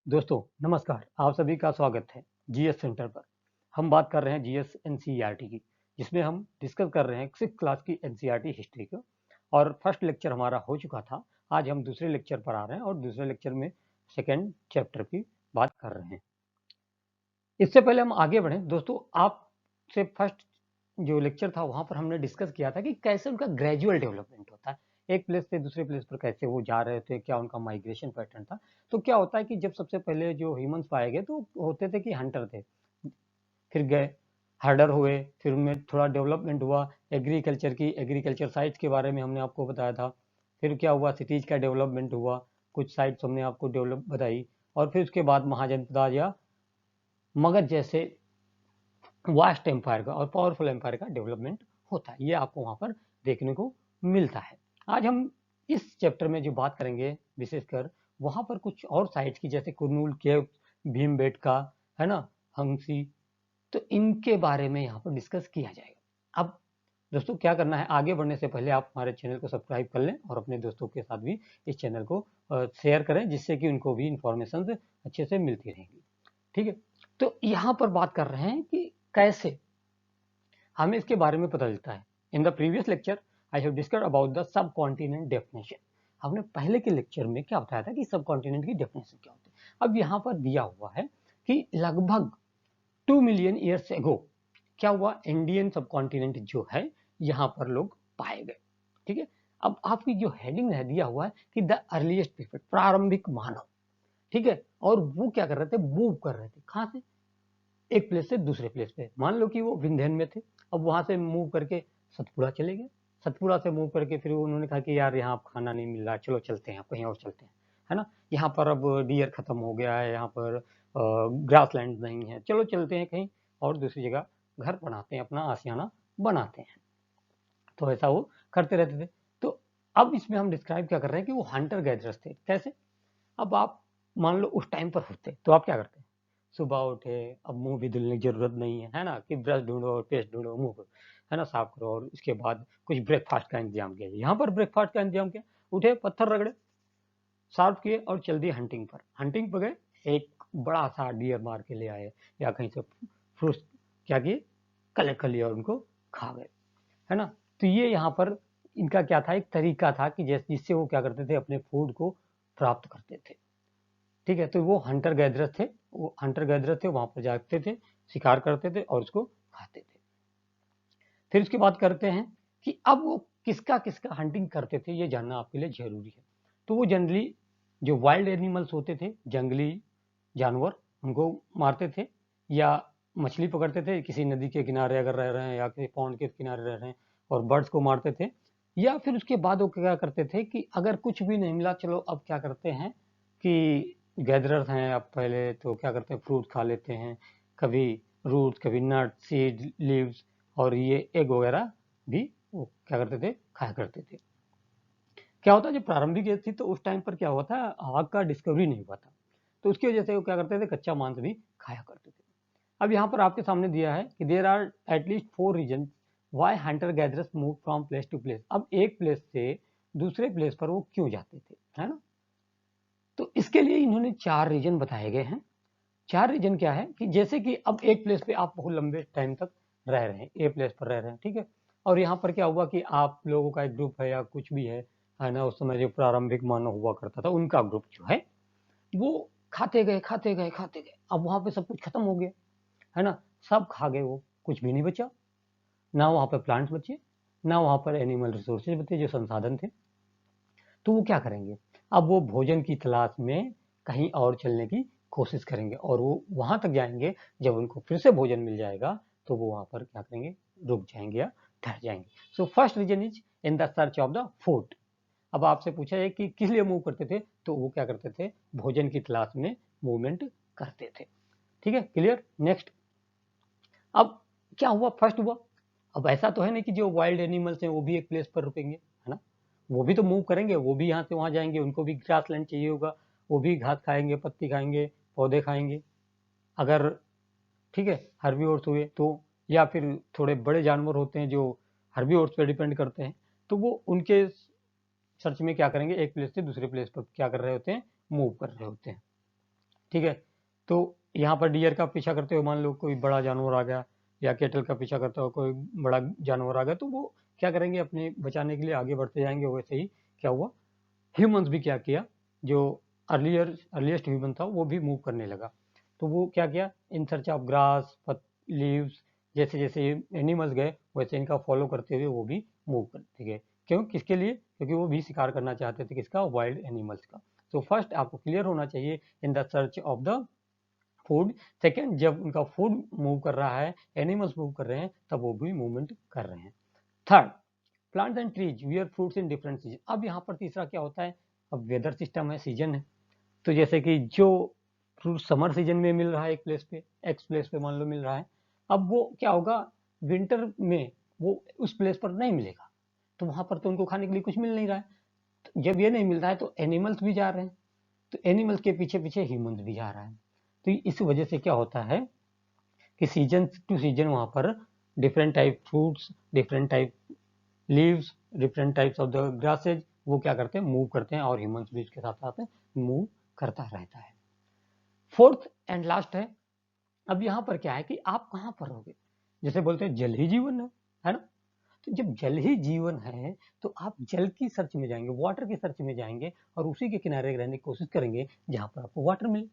दोस्तों नमस्कार, आप सभी का स्वागत है जीएस सेंटर पर। हम बात कर रहे हैं जीएस एनसीईआरटी की, जिसमें हम डिस्कस कर रहे हैं 6th क्लास की एनसीईआरटी हिस्ट्री को। और फर्स्ट लेक्चर हमारा हो चुका था। आज हम दूसरे लेक्चर पर आ रहे हैं और दूसरे लेक्चर में सेकेंड चैप्टर की बात कर रहे हैं। इससे पहले हम आगे बढ़े दोस्तों, आपसे फर्स्ट जो लेक्चर था वहां पर हमने डिस्कस किया था कि कैसे उनका ग्रेजुअल डेवलपमेंट होता है, एक प्लेस से दूसरे प्लेस पर कैसे वो जा रहे थे, क्या उनका माइग्रेशन पैटर्न था। तो क्या होता है कि जब सबसे पहले जो ह्यूमंस पाए गए तो होते थे कि हंटर थे, फिर गए हर्डर हुए, फिर उनमें थोड़ा डेवलपमेंट हुआ, एग्रीकल्चर साइट्स के बारे में हमने आपको बताया था। फिर क्या हुआ, सिटीज का डेवलपमेंट हुआ, कुछ साइट्स हमने आपको डेवलप बताई। और फिर उसके बाद महाजनपद या मगध जैसे वास्ट एम्पायर का और पावरफुल एम्पायर का डेवलपमेंट होता है, ये आपको वहां पर देखने को मिलता है। आज हम इस चैप्टर में जो बात करेंगे विशेषकर वहां पर कुछ और साइट्स की, जैसे कुरनूल केव, भीमबेटका, है ना, हंसी, तो इनके बारे में यहाँ पर डिस्कस किया जाएगा। अब दोस्तों क्या करना है, आगे बढ़ने से पहले आप हमारे चैनल को सब्सक्राइब कर लें और अपने दोस्तों के साथ भी इस चैनल को शेयर करें, जिससे कि उनको भी इंफॉर्मेशन अच्छे से मिलती रहेंगी। ठीक है, तो यहाँ पर बात कर रहे हैं कि कैसे हमें इसके बारे में पता चलता है। In the previous lecture I have discussed about the sub continent definition. हमने पहले के लेक्चर में क्या बताया था कि सब कॉन्टिनेंट की डेफिनेशन क्या होती है। अब यहाँ पर दिया हुआ है कि लगभग 2 मिलियन ईयर्स एगो क्या हुआ, इंडियन सब कॉन्टिनेंट जो है यहाँ पर लोग पाए गए। ठीक है, अब आपकी जो हेडिंग है दिया हुआ है कि द अर्लीस्ट पीपल, प्रारंभिक मानव। ठीक है, और वो क्या कर रहे थे, मूव कर रहे थे कहाँ से, एक प्लेस से दूसरे प्लेस पे। मान लो कि वो विंध्यन में थे, अब वहां से मूव करके सतपुड़ा चले गए, सतपुड़ा से मूव करके फिर उन्होंने कहा कि यार यहाँ खाना नहीं मिल रहा, चलो चलते हैं कहीं और चलते हैं, है ना, यहाँ पर अब डियर खत्म हो गया है, यहाँ पर ग्रास लैंड नहीं है, चलो चलते हैं कहीं और दूसरी जगह घर बनाते हैं, अपना आशियाना बनाते हैं। तो ऐसा वो करते रहते थे। तो अब इसमें हम डिस्क्राइब क्या कर रहे हैं कि वो हंटर गैदरर्स थे। कैसे, अब आप मान लो उस टाइम पर होते तो आप क्या करते, सुबह उठे, अब मुंह भी धुलने की जरूरत नहीं है ना, कि ब्रश ढूंढो और पेस्ट ढूंढो, मुंह को है ना साफ करो, और उसके बाद कुछ ब्रेकफास्ट का इंतजाम किया। यहाँ पर ब्रेकफास्ट का इंतजाम किया, उठे, पत्थर रगड़े, साफ किए और चल दिए हंटिंग पर। हंटिंग पर गए, एक बड़ा सा डियर मार के ले आए, या कहीं से फ्रूट्स क्या किए, कलेक्ट कर लिया और उनको खा गए, है ना। तो ये यहाँ पर इनका क्या था, एक तरीका था कि जिससे वो क्या करते थे, अपने फूड को प्राप्त करते थे। ठीक है, तो वो हंटर गैदरर थे, वो हंटर गैदरर थे, वहां पर जाते थे, शिकार करते थे और उसको खाते थे। फिर उसकी बात करते हैं कि अब वो किसका किसका हंटिंग करते थे, ये जानना आपके लिए जरूरी है। तो वो जनरली जो वाइल्ड एनिमल्स होते थे, जंगली जानवर, उनको मारते थे, या मछली पकड़ते थे किसी नदी के किनारे अगर रह रहे हैं, या किसी पॉन्ड के किनारे रह रहे हैं, और बर्ड्स को मारते थे। या फिर उसके बाद वो क्या करते थे कि अगर कुछ भी नहीं मिला, चलो अब क्या करते हैं कि गैदरर्स हैं, अब पहले तो क्या करते हैं, फ्रूट खा लेते हैं, कभी रूट्स, कभी नट, सीड, लीव्स, और ये एग वगैरह भी वो क्या करते थे, खाया करते थे। क्या होता है, जब प्रारंभिक एज थी तो उस टाइम पर क्या हुआ था, आग का डिस्कवरी नहीं हुआ था, तो उसकी वजह से वो क्या करते थे, कच्चा मांस भी खाया करते थे। अब यहाँ पर आपके सामने दिया है कि there are at least 4 reason why hunter gatherers move from place to place. अब एक प्लेस से दूसरे प्लेस पर वो क्यों जाते थे, है ना। तो इसके लिए इन्होंने 4 रीजन बताए गए हैं। 4 रीजन क्या है कि जैसे कि अब एक प्लेस पे आप बहुत लंबे टाइम तक रह रहे हैं, ए प्लेस पर रह रहे हैं, ठीक है, और यहाँ पर क्या हुआ कि आप लोगों का एक ग्रुप है या कुछ भी है ना, उस समय जो प्रारंभिक मानव हुआ करता था उनका ग्रुप जो है वो खाते गए खाते गए खाते गए, अब वहां पे सब कुछ खत्म हो गया, है ना, सब खा गए, वो कुछ भी नहीं बचा, ना वहां पर प्लांट्स बचे, ना वहां पर एनिमल रिसोर्सेज बचे जो संसाधन थे। तो वो क्या करेंगे, अब वो भोजन की तलाश में कहीं और चलने की कोशिश करेंगे, और वो वहां तक जाएंगे, जब उनको फिर से भोजन मिल जाएगा तो वो वहां पर क्या करेंगे, रुक जाएंगे या ठहर जाएंगे। So first reason is in the search of the food. अब आपसे पूछा है कि किस लिए मूव करते थे, तो वो क्या करते थे, भोजन की तलाश में मूवमेंट करते थे। ठीक है, क्लियर। नेक्स्ट, अब क्या हुआ, फर्स्ट हुआ, अब ऐसा तो है नहीं कि जो वाइल्ड एनिमल्स हैं वो भी एक प्लेस पर रुकेंगे, है ना, वो भी तो मूव करेंगे, वो भी यहाँ से वहां जाएंगे, उनको भी ग्रास लैंड चाहिए होगा, वो भी घास खाएंगे, पत्ती खाएंगे, पौधे खाएंगे। अगर ठीक है हर्बीवोर्स हुए तो, या फिर थोड़े बड़े जानवर होते हैं जो हर्बीवोर्स पे डिपेंड करते हैं, तो वो उनके सर्च में क्या करेंगे, एक प्लेस से दूसरे प्लेस पर क्या कर रहे होते हैं, मूव कर रहे होते हैं। ठीक है। तो यहाँ पर डियर का पीछा करते हुए मान लो कोई बड़ा जानवर आ गया, या कैटल का पीछा करते हुए कोई बड़ा जानवर आ गया, तो वो क्या करेंगे, अपने बचाने के लिए आगे बढ़ते जाएंगे। वैसे ही क्या हुआ, ह्यूमंस भी क्या किया, जो अर्लीस्ट ह्यूमन था वो भी मूव करने लगा। तो वो क्या किया, in search of grass, leaves, जैसे जैसे एनिमल्स गए वैसे इनका फॉलो करते हुए वो भी मूव करते गए। क्यों, किसके लिए, क्योंकि वो भी शिकार करना चाहते थे, किसका, वाइल्ड एनिमल्स का। तो फर्स्ट आपको क्लियर होना चाहिए, इन the search of the food. Second, जब उनका फूड मूव कर रहा है, एनिमल्स मूव कर रहे हैं, तब वो भी मूवमेंट कर रहे हैं। Third, plants and trees wear fruits in different season. अब यहाँ पर तीसरा क्या होता है, अब वेदर सिस्टम है, सीजन है। तो जैसे कि जो फ्रूट समर सीजन में मिल रहा है एक प्लेस पे, एक्स प्लेस पे मान लो मिल रहा है, अब वो क्या होगा, विंटर में वो उस प्लेस पर नहीं मिलेगा, तो वहां पर तो उनको खाने के लिए कुछ मिल नहीं रहा है। तो जब ये नहीं मिल रहा है तो एनिमल्स भी जा रहे हैं, तो एनिमल्स के पीछे पीछे ह्यूमंस भी जा रहा है। तो इस वजह से क्या होता है कि सीजन टू सीजन वहां पर different type fruits, different type leaves, different types of the grasses वो क्या करते हैं, मूव करते हैं, और ह्यूमंस भी उसके साथ साथ मूव करता रहता है। फोर्थ एंड लास्ट है, अब यहाँ पर क्या है कि आप कहाँ पर रहोगे, जैसे बोलते हैं जल ही जीवन है ना। तो जब जल ही जीवन है तो आप जल की सर्च में जाएंगे, वाटर की सर्च में जाएंगे, और उसी के किनारे रहने की कोशिश करेंगे जहां पर आपको वाटर मिले।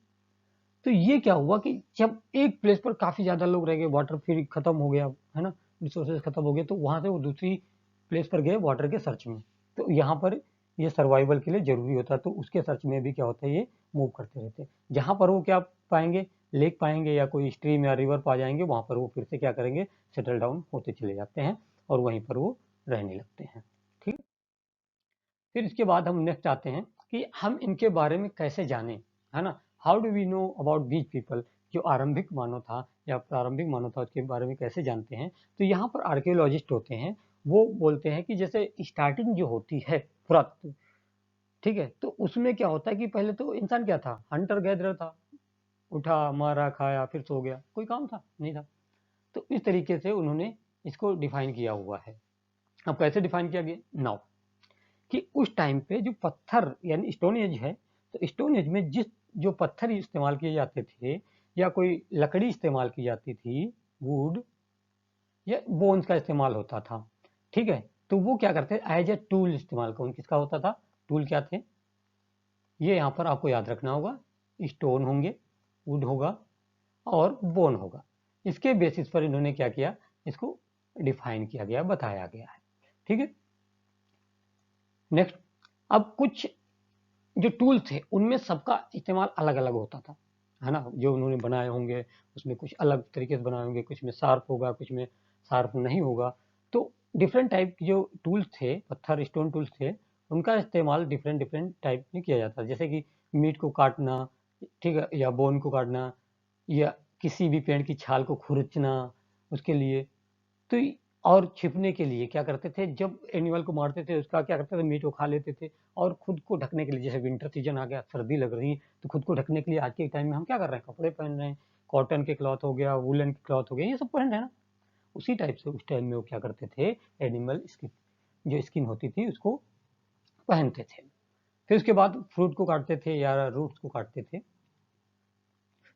तो ये क्या हुआ कि जब एक प्लेस पर काफी ज्यादा लोग रह गए, वाटर फिर खत्म हो गया, है ना, रिसोर्सेज खत्म हो गए, तो वहां से वो दूसरी प्लेस पर गए वाटर के सर्च में। तो यहाँ पर ये सर्वाइवल के लिए जरूरी होता है, तो उसके सर्च में भी क्या होता है, ये मूव करते रहते हैं। जहां पर वो क्या पाएंगे, लेक पाएंगे या कोई स्ट्रीम या रिवर पा जाएंगे, वहां पर वो फिर से क्या करेंगे, सेटल डाउन होते चले जाते हैं, और वहीं पर वो रहने लगते हैं। ठीक है। फिर इसके बाद हम नेक्स्ट आते हैं कि हम इनके बारे में कैसे जाने, है ना, how do we know about these people. जो आरंभिक मानव था या प्रारंभिक मानव था उसके बारे में कैसे जानते हैं। तो यहाँ पर आर्कियोलॉजिस्ट होते हैं, वो बोलते हैं कि जैसे स्टार्टिंग जो होती है पुरातत्व, ठीक है, तो उसमें क्या होता है कि पहले तो इंसान क्या था, हंटर गैदरर था, उठा मारा खाया फिर सो गया, कोई काम था नहीं था। तो इस तरीके से उन्होंने इसको डिफाइन किया हुआ है। अब कैसे डिफाइन किया गया, नाउ कि उस टाइम पे जो पत्थर यानी स्टोन एज है, तो स्टोन एज में जिस जो पत्थर इस्तेमाल किए जाते थे, या कोई लकड़ी इस्तेमाल की जाती थी, वुड या बोन्स का इस्तेमाल होता था, ठीक है, तो वो क्या करते एज ए टूल इस्तेमाल कौन किसका होता था, टूल क्या थे, ये यहाँ पर आपको याद रखना होगा, स्टोन होंगे, वुड होगा, और बोन होगा। इसके बेसिस पर इन्होंने क्या किया, इसको डिफाइन किया गया, बताया गया है। ठीक है। नेक्स्ट, अब कुछ जो टूल थे उनमें सबका इस्तेमाल अलग अलग होता था, है ना, जो उन्होंने बनाए होंगे उसमें कुछ अलग तरीके से बनाए होंगे, कुछ में शार्प होगा, कुछ में शार्प नहीं होगा। तो डिफरेंट टाइप के जो टूल्स थे, पत्थर स्टोन टूल्स थे, उनका इस्तेमाल डिफरेंट डिफरेंट टाइप में किया जाता है, जैसे कि मीट को काटना, ठीक है, या बोन को काटना, या किसी भी पेड़ की छाल को खुरचना उसके लिए। तो और छिपने के लिए क्या करते थे, जब एनिमल को मारते थे उसका क्या करते थे, मीट को खा लेते थे, और खुद को ढकने के लिए, जैसे विंटर सीजन आ गया, सर्दी लग रही है, तो खुद को ढकने के लिए आज के टाइम में हम क्या कर रहे हैं, कपड़े पहन रहे हैं, कॉटन के क्लॉथ हो गया, वुलन के क्लॉथ हो गया, ये सब पहन रहे हैं ना। उसी टाइप से उस टाइम में वो क्या करते थे, एनिमल स्किन, जो स्किन होती थी उसको पहनते थे। फिर उसके बाद फ्रूट को काटते थे या रूट्स को काटते थे,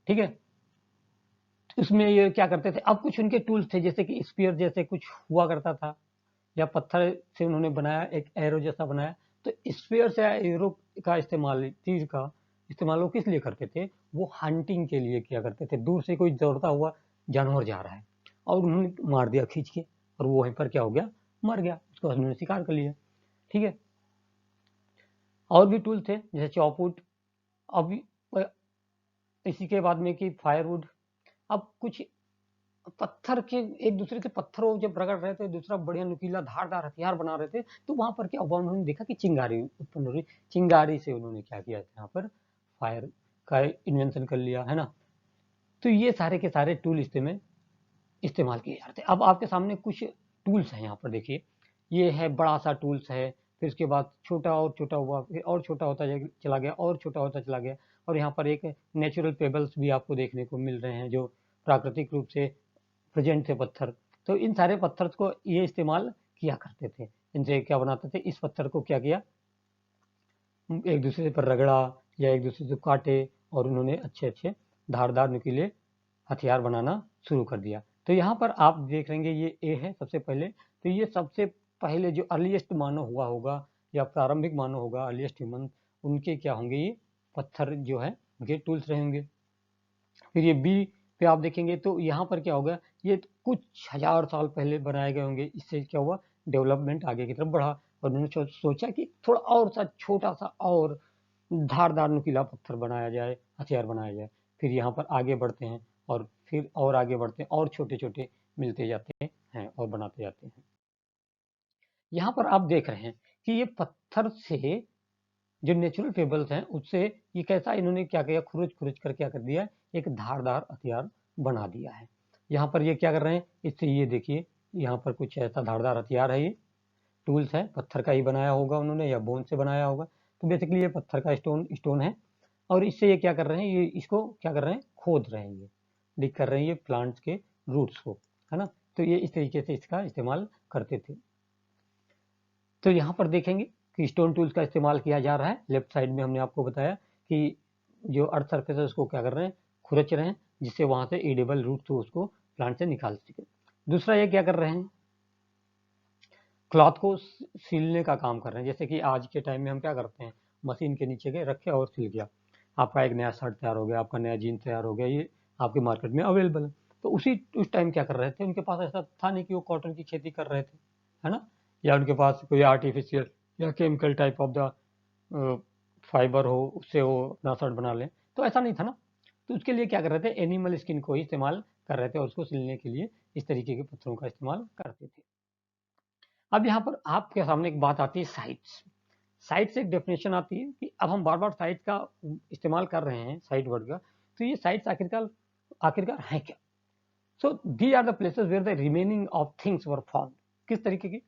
ठीक है। उसमें ये क्या करते थे, अब कुछ उनके टूल्स थे, जैसे कि स्पीयर जैसे कुछ हुआ करता था, या पत्थर से उन्होंने बनाया एक एरो जैसा बनाया। तो स्फीयर से एरो का इस्तेमाल, तीर का इस्तेमाल वो किस लिए करते थे, वो हंटिंग के लिए किया करते थे। दूर से कोई दौड़ता हुआ जानवर जा रहा है और उन्होंने मार दिया खींच के, और वो वहीं पर क्या हो गया, मर गया, उसको उन्होंने शिकार कर लिया। ठीक है। और भी टूल थे जैसे चॉपवुड, अब इसी के बाद में कि फायरवुड। अब कुछ पत्थर के एक दूसरे से पत्थरों जब रगड़ रहे थे, दूसरा बढ़िया नुकीला धारदार हथियार बना रहे थे, तो वहां पर क्या हुआ, उन्होंने देखा कि चिंगारी उत्पन्न हो रही, चिंगारी से उन्होंने क्या किया, यहाँ पर फायर का इन्वेंशन कर लिया, है ना। तो ये सारे के सारे टूल इसमें इस्तेमाल किए जाते हैं। अब आपके सामने कुछ टूल्स हैं, यहाँ पर देखिए, ये है बड़ा सा टूल्स है, फिर उसके बाद छोटा और छोटा हुआ, फिर और छोटा होता चला गया, और छोटा होता चला गया, और यहाँ पर एक नेचुरल पेबल्स भी आपको देखने को मिल रहे हैं, जो प्राकृतिक रूप से प्रेजेंट थे पत्थर। तो इन सारे पत्थर को ये इस्तेमाल किया करते थे, इनसे क्या बनाते थे, इस पत्थर को क्या किया, एक दूसरे पर रगड़ा या एक दूसरे से काटे, और उन्होंने अच्छे अच्छे धारदार नुकीले हथियार बनाना शुरू कर दिया। तो यहाँ पर आप देख लेंगे ये ए है सबसे पहले। तो ये सबसे पहले जो अर्लीस्ट मानव हुआ होगा या प्रारंभिक मानव होगा, अर्लीस्ट ह्यूमन, उनके क्या होंगे, ये पत्थर जो है उनके टूल्स रहेंगे। फिर ये बी पे आप देखेंगे तो यहाँ पर क्या होगा, ये कुछ हजार साल पहले बनाए गए होंगे। इससे क्या हुआ, डेवलपमेंट आगे की तरफ बढ़ा और उन्होंने सोचा कि थोड़ा और सा छोटा सा और धारदार नुकीला पत्थर बनाया जाए, हथियार बनाया जाए। फिर यहाँ पर आगे बढ़ते हैं और फिर और आगे बढ़ते हैं और छोटे छोटे मिलते जाते हैं और बनाते जाते हैं। यहाँ पर आप देख रहे हैं कि ये पत्थर से जो नेचुरल फेबल्स हैं उससे ये कैसा इन्होंने क्या किया, खुरुच खुरुच कर क्या कर दिया, एक धारदार हथियार बना दिया है। यहाँ पर ये क्या कर रहे हैं, इससे ये देखिए यहाँ पर कुछ ऐसा धारदार हथियार है, ये टूल्स है, पत्थर का ही बनाया होगा उन्होंने या बोन से बनाया होगा। तो बेसिकली ये पत्थर का स्टोन है और इससे ये क्या कर रहे हैं, ये इसको क्या कर रहे हैं, खोद रहे हैं, ये डिग कर रहे हैं ये प्लांट्स के रूट्स को, है ना। तो ये इस तरीके से इसका इस्तेमाल करते थे। तो यहाँ पर देखेंगे कि स्टोन टूल्स का इस्तेमाल किया जा रहा है। लेफ्ट साइड में हमने आपको बताया कि जो अर्थ सरफेस है उसको क्या कर रहे हैं, खुरच रहे हैं, जिससे वहां से एडिबल रूट तो उसको प्लांट से निकाल सके। दूसरा ये क्या कर रहे हैं, क्लॉथ को सिलने का काम कर रहे हैं। जैसे कि आज के टाइम में हम क्या करते हैं, मशीन के नीचे गए, रखे और सिल गया, आपका एक नया शर्ट तैयार हो गया, आपका नया जीन्स तैयार हो गया, ये आपके मार्केट में अवेलेबल है। तो उस टाइम क्या कर रहे थे, उनके पास ऐसा था नहीं कि वो कॉटन की खेती कर रहे थे, है ना, या उनके पास कोई आर्टिफिशियल या chemical type of the fibre हो, उससे वो अपना शर्ट बना लें। तो ऐसा नहीं था ना। तो उसके लिए क्या कर रहे थे, एनिमल स्किन को ही इस्तेमाल कर रहे थे और उसको सिलने के लिए इस तरीके के पत्थरों का इस्तेमाल करते थे। अब यहाँ पर आपके सामने एक बात आती है, साइट्स। साइट से एक डेफिनेशन आती है कि अब हम बार बार साइट का इस्तेमाल कर रहे हैं, साइट वर्ड का, तो ये साइट्स आखिरकार आखिरकार है क्या। So these are the places where the remaining of things were found. किस तरीके की,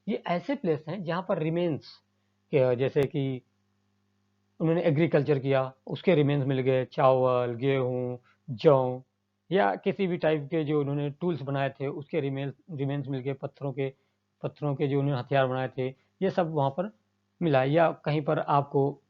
ये ऐसे प्लेस हैं जहां पर रिमेन्स, जैसे कि उन्होंने एग्रीकल्चर किया, उसके रिमेन्स मिल गए, चावल, गेहूं, जौ, या किसी भी टाइप के जो उन्होंने टूल्स बनाए थे उसके रिमेन्स मिल गए, पत्थरों के जो उन्होंने हथियार बनाए थे, ये सब वहां पर मिला। या कहीं पर आपको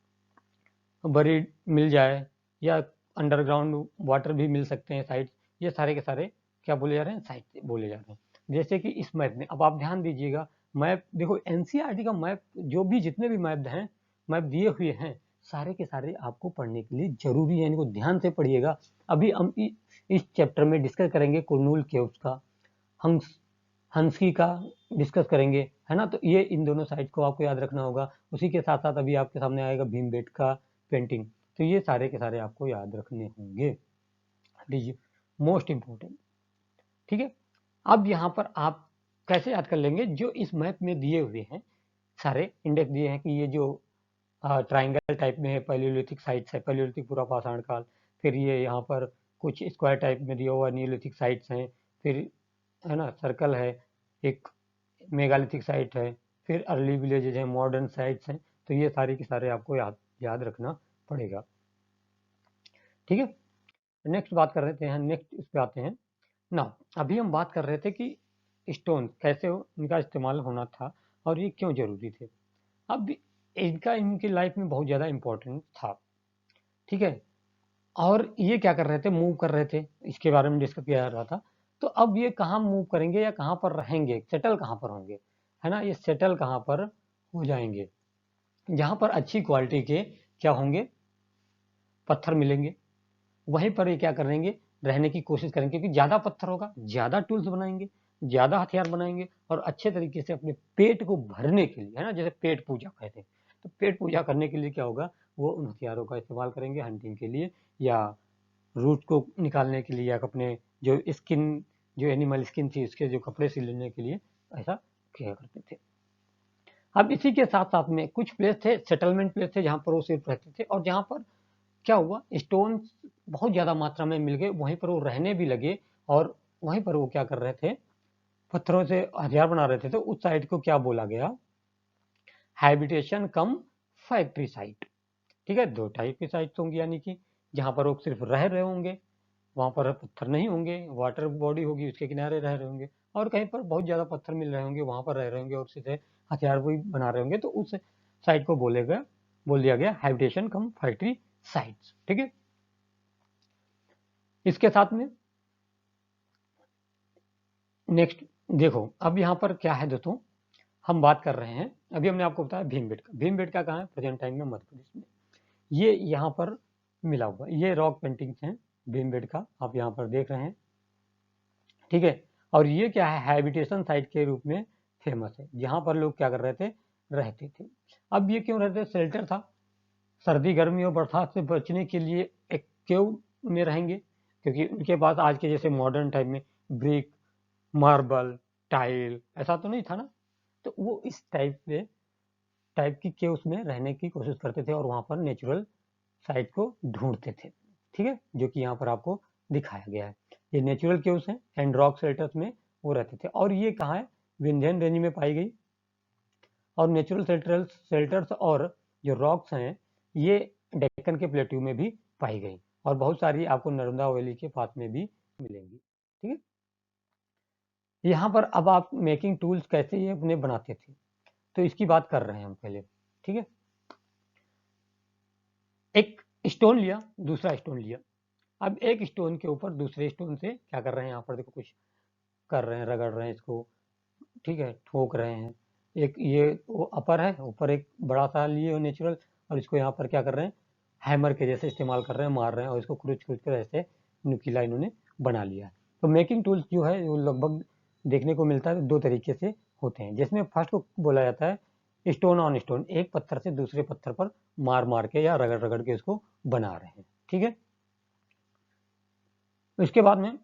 बरीड मिल जाए या अंडरग्राउंड वाटर भी मिल सकते हैं साइट, ये सारे के सारे क्या बोले जा रहे हैं, साइट बोले जा रहे हैं। जैसे कि इस मैप में अब आप ध्यान दीजिएगा, मैप देखो, एनसीईआरटी का मैप, जो भी जितने भी मैप हैं, मैप दिए हुए हैं, सारे के सारे आपको पढ़ने के लिए जरूरी है, इनको ध्यान से पढ़िएगा। अभी हम इस चैप्टर में डिस्कस करेंगे कुरनूल केव्स का, हंसकी का डिस्कस करेंगे, है ना। तो ये इन दोनों साइट को आपको याद रखना होगा। उसी के साथ साथ अभी आपके सामने आएगा भीमबेटका पेंटिंग, तो ये सारे के सारे आपको याद रखने होंगे, मोस्ट इंपोर्टेंट। ठीक है, अब यहाँ पर आप कैसे याद कर लेंगे, जो इस मैप में दिए हुए हैं, सारे इंडेक्स दिए हैं कि ये जो ट्राइंगल टाइप में है, पैलियोलिथिक साइट्स है, पैलियोलिथिक पूरा पाषाण काल। फिर ये यहाँ पर कुछ स्क्वायर टाइप में दिया हुआ नियोलिथिक साइट्स हैं, फिर है ना सर्कल है, एक मेगालिथिक साइट है, फिर अर्ली विलेजेज हैं, मॉडर्न साइट्स हैं। तो ये सारे के सारे आपको याद रखना पड़ेगा। ठीक है, नेक्स्ट बात कर रहे थे, नेक्स्ट इस पे आते हैं ना। अभी हम बात कर रहे थे कि स्टोन कैसे उनका इस्तेमाल होना था और ये क्यों जरूरी थे। अब इनका इनकी लाइफ में बहुत ज़्यादा इम्पोर्टेंट था। ठीक है, और ये क्या कर रहे थे, मूव कर रहे थे, इसके बारे में डिस्कस किया जा रहा था। तो अब ये कहाँ मूव करेंगे या कहाँ पर रहेंगे, सेटल कहाँ पर होंगे, है ना, ये सेटल कहाँ पर हो जाएंगे, जहाँ पर अच्छी क्वालिटी के क्या होंगे, पत्थर मिलेंगे, वहीं पर ये क्या करेंगे, रहने की कोशिश करेंगे। क्योंकि ज़्यादा पत्थर होगा, ज़्यादा टूल्स बनाएंगे, ज़्यादा हथियार बनाएंगे और अच्छे तरीके से अपने पेट को भरने के लिए, है ना, जैसे पेट पूजा कहते हैं, तो पेट पूजा करने के लिए क्या होगा, वो उन हथियारों का इस्तेमाल करेंगे हंटिंग के लिए या रूट को निकालने के लिए, या अपने जो स्किन, जो एनिमल स्किन थी उसके जो कपड़े सिलने के लिए ऐसा किया करते थे। अब इसी के साथ साथ में कुछ प्लेस थे, सेटलमेंट प्लेस थे, जहाँ पर वो सिर्फ रहते थे और जहाँ पर क्या हुआ, स्टोन बहुत ज्यादा मात्रा में मिल गए, वहीं पर वो रहने भी लगे और वहीं पर वो क्या कर रहे थे, पत्थरों से हथियार बना रहे थे। तो उस साइट को क्या बोला गया, हैबिटेशन कम फैक्ट्री साइट। ठीक है, दो टाइप की साइट होंगी, यानी कि जहाँ पर वो सिर्फ रह रहे होंगे, वहां पर पत्थर नहीं होंगे, वाटर बॉडी होगी उसके किनारे रह रहे होंगे, और कहीं पर बहुत ज्यादा पत्थर मिल रहे होंगे, वहां पर रह रहे होंगे और सीधे हथियार भी बना रहे होंगे। तो उस साइट को बोल दिया गया हैबिटेशन कम फैक्ट्री साइट्स। ठीक है, इसके साथ में नेक्स्ट देखो, अब यहाँ पर क्या है दोस्तों, हम बात कर रहे हैं, अभी हमने आपको बताया भीमबेटका। भीमबेटका कहाँ है? प्रेजेंट टाइम में मध्य प्रदेश में। ये यहाँ पर मिला हुआ, ये रॉक पेंटिंग्स हैं भीमबेटका, आप यहाँ पर देख रहे हैं, ठीक है। और ये क्या है, हैबिटेशन साइट के रूप में फेमस है, जहाँ पर लोग क्या कर रहे थे, रहते थे। अब ये क्यों रहते? शेल्टर था, सर्दी गर्मी और बरसात से बचने के लिए एक केव में रहेंगे, क्योंकि उनके पास आज के जैसे मॉडर्न टाइप में ब्रिक, मार्बल, टाइल ऐसा तो नहीं था ना, तो वो इस टाइप की केव्स में रहने की कोशिश करते थे और वहां पर नेचुरल साइट को ढूंढते थे, ठीक है, जो कि यहाँ पर आपको दिखाया गया है। ये नेचुरल केव्स हैं एंड रॉक शेल्टर्स में वो रहते थे, और ये कहाँ है? विंध्यन रेंज में पाई गई। और नेचुरल शेल्टर्स और जो रॉक्स हैं ये डेक्कन के प्लेट्यू में भी पाई गई, और बहुत सारी आपको नर्मदा वैली के पास में भी मिलेंगी, ठीक है। यहाँ पर अब आप मेकिंग टूल्स कैसे ये अपने बनाते थे, तो इसकी बात कर रहे हैं हम पहले, ठीक है। एक स्टोन लिया, दूसरा स्टोन लिया, अब एक स्टोन के ऊपर दूसरे स्टोन से क्या कर रहे हैं, यहाँ पर देखो कुछ कर रहे हैं, रगड़ रहे हैं इसको, ठीक है, ठोक रहे हैं। एक ये वो अपर है, ऊपर एक बड़ा सा लिए नेचुरल, और इसको यहाँ पर क्या कर रहे हैं, हैमर के जैसे इस्तेमाल कर रहे हैं, मार रहे हैं, और इसको क्रूच क्रूच कर ऐसे नुकीला इन्होंने बना लिया है। तो मेकिंग टूल्स जो है वो लगभग देखने को मिलता है दो तरीके से होते हैं, जिसमें फर्स्ट को बोला जाता है स्टोन ऑन स्टोन, एक पत्थर से दूसरे पत्थर पर मार मार के या रगड़ रगड़ के इसको बना रहे हैं, ठीक है। इसके बाद में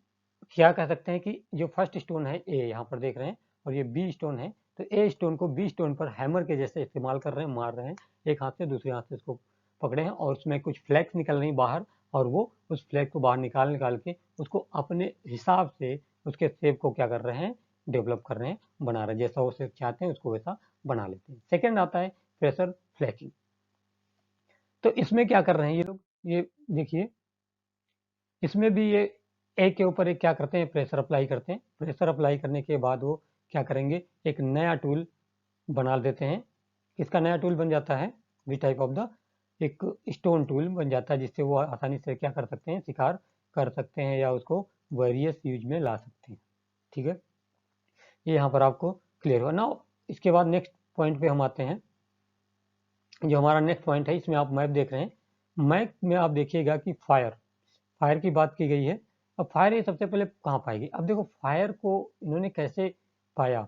क्या कह सकते हैं कि जो फर्स्ट स्टोन है ए, यहाँ पर देख रहे हैं, और ये बी स्टोन है, तो ए स्टोन को बी स्टोन पर हैमर के जैसे इस्तेमाल कर रहे हैं, मार रहे हैं, एक हाथ से दूसरे हाथ से इसको पकड़े हैं, और उसमें कुछ फ्लैक्स निकल रही बाहर, और वो उस फ्लैग को बाहर निकाल निकाल के उसको अपने हिसाब से उसके शेप को क्या कर रहे हैं, डेवलप कर रहे हैं, बना रहे हैं, जैसा वो शेप चाहते हैं उसको वैसा बना लेते हैं। सेकेंड आता है प्रेशर फ्लैकिंग। तो इसमें क्या कर रहे हैं ये लोग, ये देखिए, इसमें भी ये एक के ऊपर एक क्या करते हैं, प्रेशर अप्लाई करते हैं। प्रेशर अप्लाई करने के बाद वो क्या करेंगे, एक नया टूल बना देते हैं। इसका नया टूल बन जाता है दिस टाइप ऑफ द एक स्टोन टूल बन जाता है, जिससे वो आसानी से क्या कर सकते हैं, शिकार कर सकते हैं या उसको वेरियस यूज में ला सकते हैं, ठीक है। ये यहाँ पर आपको क्लियर हुआ ना। इसके बाद नेक्स्ट पॉइंट पे हम आते हैं। जो हमारा नेक्स्ट पॉइंट है, इसमें आप मैप देख रहे हैं, मैप में आप देखिएगा कि फायर की बात की गई है। अब फायर ये सबसे पहले कहाँ पाएगी, अब देखो फायर को इन्होंने कैसे पाया,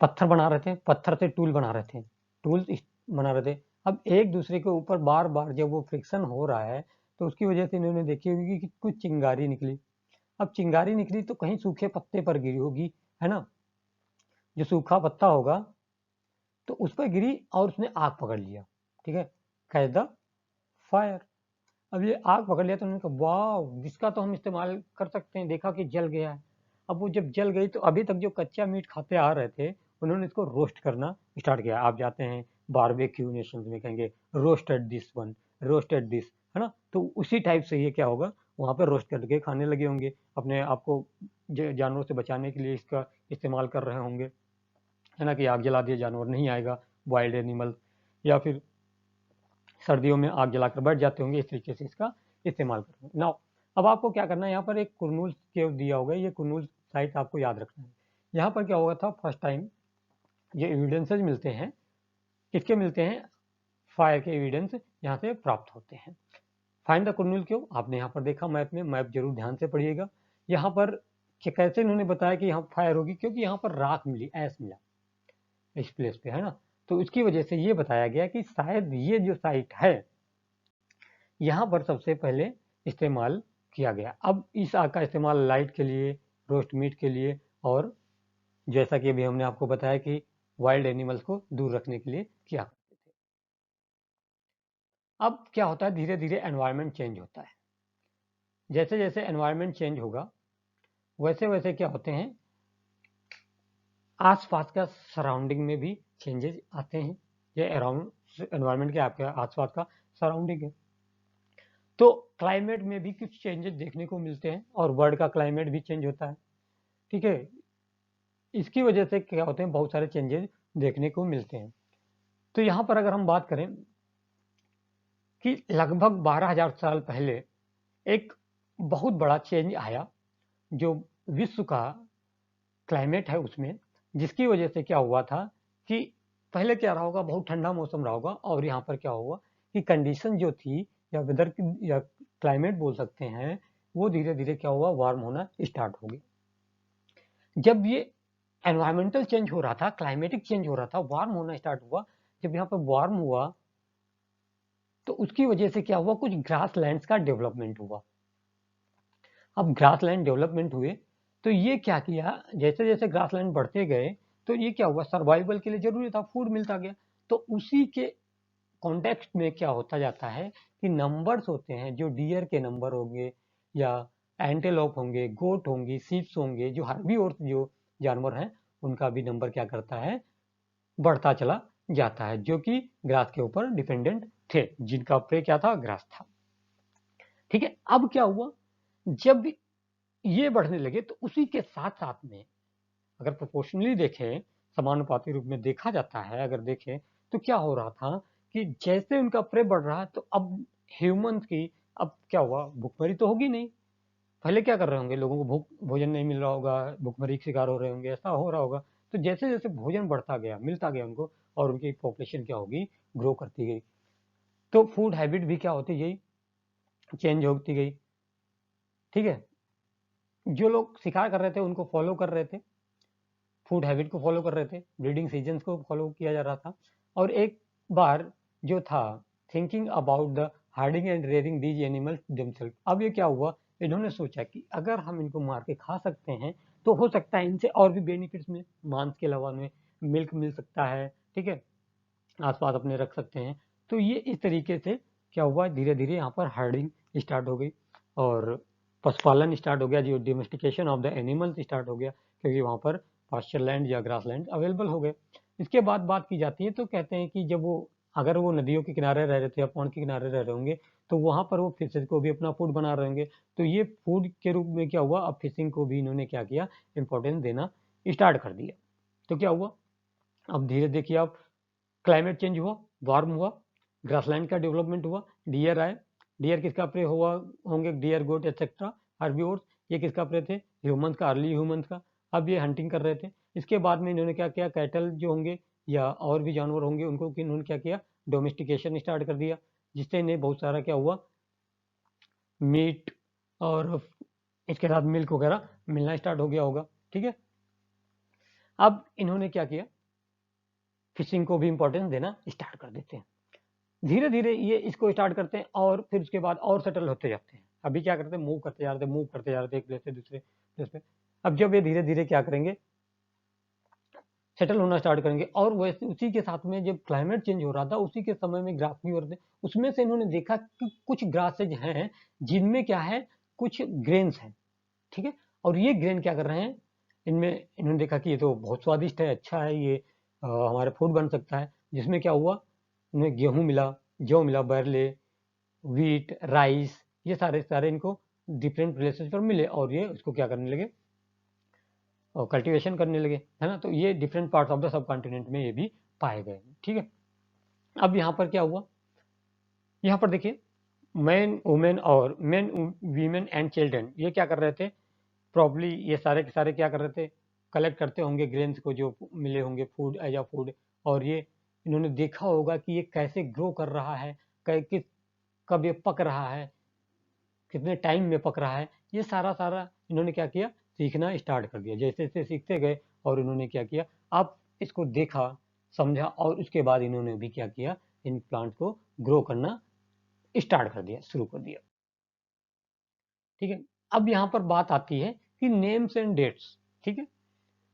पत्थर बना रहे थे, पत्थर से टूल बना रहे थे, टूल्स बना रहे थे। अब एक दूसरे के ऊपर बार बार जब वो फ्रिक्शन हो रहा है, तो उसकी वजह से इन्होंने देखी होगी कि कुछ चिंगारी निकली। अब चिंगारी निकली तो कहीं सूखे पत्ते पर गिरी होगी, है ना, जो सूखा पत्ता होगा तो उस पर गिरी और उसने आग पकड़ लिया, ठीक है, कैच द फायर। अब ये आग पकड़ लिया तो उन्होंने कहा वाह, जिसका तो हम इस्तेमाल कर सकते हैं, देखा कि जल गया है। अब वो जब जल गई तो अभी तक जो कच्चा मीट खाते आ रहे थे, उन्होंने इसको रोस्ट करना स्टार्ट किया। आप जाते हैं बारबेक्यू नेशंस में, कहेंगे roasted this one, roasted this, है ना, तो उसी टाइप से ये क्या होगा, वहाँ पर रोस्ट करके खाने लगे होंगे, अपने आप को जानवरों से बचाने के लिए इसका इस्तेमाल कर रहे होंगे, है ना, कि आग जला दिए जानवर नहीं आएगा, वाइल्ड एनिमल, या फिर सर्दियों में आग जलाकर बैठ जाते होंगे, इस तरीके से इसका इस्तेमाल करते हैं। नाउ अब आपको क्या करना है, यहाँ पर एक कुरनूल केव दिया होगा, ये कुरनूल साइट आपको याद रखना है। यहाँ पर क्या हुआ था, फर्स्ट टाइम ये एविडेंसेज मिलते हैं, किसके मिलते हैं, फायर के एविडेंस यहाँ से प्राप्त होते हैं। फाइंड द कुरनूल केव, आपने यहाँ पर देखा मैप में, मैप जरूर ध्यान से पढ़िएगा। यहाँ पर कैसे इन्होंने बताया कि यहाँ फायर होगी, क्योंकि यहाँ पर राख मिली, ऐस मिला इस प्लेस पे, है ना, तो इसकी वजह से ये बताया गया कि शायद ये जो साइट है यहाँ पर सबसे पहले इस्तेमाल किया गया। अब इस आग का इस्तेमाल लाइट के लिए, रोस्ट मीट के लिए, और जैसा कि अभी हमने आपको बताया कि वाइल्ड एनिमल्स को दूर रखने के लिए किया करते थे। अब क्या होता है, धीरे धीरे एनवायरनमेंट चेंज होता है। जैसे जैसे एनवायरनमेंट चेंज होगा वैसे वैसे क्या होते हैं, आसपास का सराउंडिंग में भी चेंजेस आते हैं। ये अराउंड एनवायरनमेंट के आपके आसपास का सराउंडिंग है, तो क्लाइमेट में भी कुछ चेंजेस देखने को मिलते हैं, और वर्ल्ड का क्लाइमेट भी चेंज होता है, ठीक है। इसकी वजह से क्या होते हैं, बहुत सारे चेंजेस देखने को मिलते हैं। तो यहाँ पर अगर हम बात करें कि लगभग 12,000 साल पहले एक बहुत बड़ा चेंज आया जो विश्व का क्लाइमेट है उसमें, जिसकी वजह से क्या हुआ था कि पहले क्या रहा होगा, बहुत ठंडा मौसम रहा होगा, और यहाँ पर क्या हुआ कि कंडीशन जो थी या वेदर की या क्लाइमेट बोल सकते हैं, वो धीरे धीरे क्या हुआ, वार्म होना स्टार्ट हो गया। जब ये एनवायरमेंटल चेंज हो रहा था, क्लाइमेटिक चेंज हो रहा था, वार्म होना स्टार्ट हुआ, जब यहाँ पर वार्म हुआ तो उसकी वजह से क्या हुआ, कुछ ग्रास लैंड्स का डेवलपमेंट हुआ। अब ग्रास लैंड डेवलपमेंट हुए तो ये क्या किया, जैसे जैसे ग्रास लैंड बढ़ते गए तो ये क्या हुआ, सर्वाइवल के लिए जरूरी था, फूड मिलता गया। तो उसी के कॉन्टेक्स्ट में क्या होता जाता है कि नंबर्स होते हैं, जो डियर के नंबर होंगे या एंटेलोप होंगे, गोट होंगी, सीप्स होंगे, जो हर्बीवोर्स जो जानवर हैं, उनका भी नंबर क्या करता है, बढ़ता चला जाता है, जो कि ग्रास के ऊपर डिपेंडेंट थे, जिनका प्रे क्या था, ग्रास था। ठीक है, अब क्या हुआ, जब ये बढ़ने लगे तो उसी के साथ साथ में अगर प्रोपोर्शनली देखें, समानुपाती रूप में देखा जाता है, अगर देखें तो क्या हो रहा था कि जैसे उनका प्रे बढ़ रहा है तो अब ह्यूमंस की अब क्या हुआ, भूखमरी तो होगी नहीं। पहले क्या कर रहे होंगे, लोगों को भूख भोजन नहीं मिल रहा होगा, भूखमरी के शिकार हो रहे होंगे, ऐसा हो रहा होगा। तो जैसे जैसे भोजन बढ़ता गया, मिलता गया उनको, और उनकी पॉपुलेशन क्या होगी, ग्रो करती गई, तो फूड हैबिट भी क्या होती गई, चेंज होती गई। ठीक है, जो लोग शिकार कर रहे थे उनको फॉलो कर रहे थे, फूड हैबिट को फॉलो कर रहे थे, ब्रीडिंग सीजन्स को फॉलो किया जा रहा था। और एक बार जो था, thinking about the herding and rearing these animals themself, अब ये क्या हुआ, इन्होंने सोचा कि अगर हम इनको मार के खा सकते हैं तो हो सकता है इनसे और भी बेनिफिट्स मिले, मांस के अलावा में मिल्क मिल सकता है, ठीक है, आसपास अपने रख सकते हैं। तो ये इस तरीके से क्या हुआ, धीरे धीरे यहाँ पर हार्डिंग स्टार्ट हो गई और पशुपालन स्टार्ट हो गया, जो domestication of the animals start हो गया, क्योंकि वहाँ पर पास्चर लैंड या ग्रास लैंड अवेलेबल हो गए। इसके बाद बात की जाती है तो कहते हैं कि जब वो अगर वो नदियों के किनारे रह रहे थे या पॉन्ड के किनारे रह रहे होंगे तो वहाँ पर वो फिशेज को भी अपना फूड बना रहे होंगे। तो ये फूड के रूप में क्या हुआ, अब फिशिंग को भी इन्होंने क्या किया, इंपॉर्टेंस देना स्टार्ट कर दिया। तो क्या हुआ, अब धीरे देखिए, अब क्लाइमेट चेंज हुआ, वार्म हुआ, ग्रासलैंड का डेवलपमेंट हुआ, डियर आए, डियर किसका प्रे हुआ होंगे, डियर, गोट एक्सेट्रा, हर्बीवोर्स, ये किसका प्रे थे, ह्यूमंस का, अर्ली ह्यूमंस का। अब ये हंटिंग कर रहे थे। इसके बाद में इन्होंने क्या किया, कैटल जो होंगे या और भी जानवर होंगे उनको इन्होंने क्या किया, डोमेस्टिकेशन स्टार्ट कर दिया, जिससे इन्हें बहुत सारा क्या हुआ, मीट और इसके साथ मिल्क वगैरह मिलना स्टार्ट हो गया होगा। ठीक है, अब इन्होंने क्या किया, फिशिंग को भी इंपॉर्टेंस देना स्टार्ट कर देते हैं। धीरे धीरे ये इसको स्टार्ट करते हैं और फिर उसके बाद और सेटल होते जाते हैं। अभी क्या करते हैं, मूव करते जा रहे थे, मूव करते जा रहे थे एक प्लेस से दूसरे प्लेस पे। अब जब ये धीरे धीरे क्या करेंगे, सेटल होना स्टार्ट करेंगे, और वैसे उसी के साथ में जब क्लाइमेट चेंज हो रहा था उसी के समय में ग्रास भी हो रहे थे। उसमें से इन्होंने देखा कि कुछ ग्रासेज हैं जिनमें क्या है, कुछ ग्रेन्स हैं। ठीक है, और ये ग्रेन क्या कर रहे हैं, इनमें इन्होंने देखा कि ये तो बहुत स्वादिष्ट है, अच्छा है, ये हमारा फूड बन सकता है। जिसमें क्या हुआ, इन्हें गेहूं मिला, जौ मिला, बरले, व्हीट, राइस, ये सारे सारे इनको डिफरेंट प्लेसेस पर मिले और ये उसको क्या करने लगे, और कल्टीवेशन करने लगे, है ना। तो ये different parts of the sub continent में ये भी पाए गए। ठीक है, अब यहाँ पर क्या हुआ, यहाँ पर देखिए, मैन वुमेन और मैन वीमेन एंड चिल्ड्रन ये क्या कर रहे थे, प्रॉब्ली ये सारे के सारे क्या कर रहे थे, कलेक्ट करते होंगे ग्रेन्स को जो मिले होंगे फूड एज अ फूड। और ये इन्होंने देखा होगा कि ये कैसे ग्रो कर रहा है, किस कब ये पक रहा है, कितने टाइम में पक रहा है, ये सारा सारा इन्होंने क्या किया, सीखना स्टार्ट कर दिया। जैसे जैसे सीखते गए और इन्होंने क्या किया, अब इसको देखा, समझा, और उसके बाद इन्होंने भी क्या किया, इन प्लांट को ग्रो करना स्टार्ट कर दिया, शुरू कर दिया। ठीक है, अब यहाँ पर बात आती है कि नेम्स एंड डेट्स। ठीक है,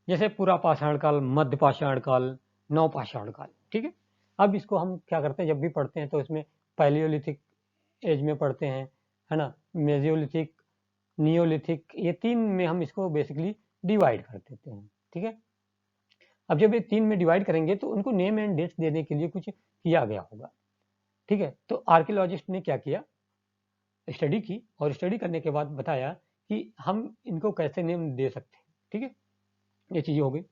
जैसे पूरा पाषाण काल, मध्य पाषाण काल, नव पाषाण काल। ठीक है, अब इसको हम क्या करते हैं, जब भी पढ़ते हैं तो इसमें पैलियोलिथिक एज में पढ़ते हैं, है ना, मेजियोलिथिक, नियोलिथिक, ये तीन में हम इसको बेसिकली डिवाइड कर देते हैं। ठीक है, अब जब ये तीन में डिवाइड करेंगे तो उनको नेम एंड डेट्स देने के लिए कुछ किया गया होगा। ठीक है, तो आर्कियोलॉजिस्ट ने क्या किया, स्टडी की, और स्टडी करने के बाद बताया कि हम इनको कैसे नेम दे सकते हैं। ठीक है, ये चीजें हो गई।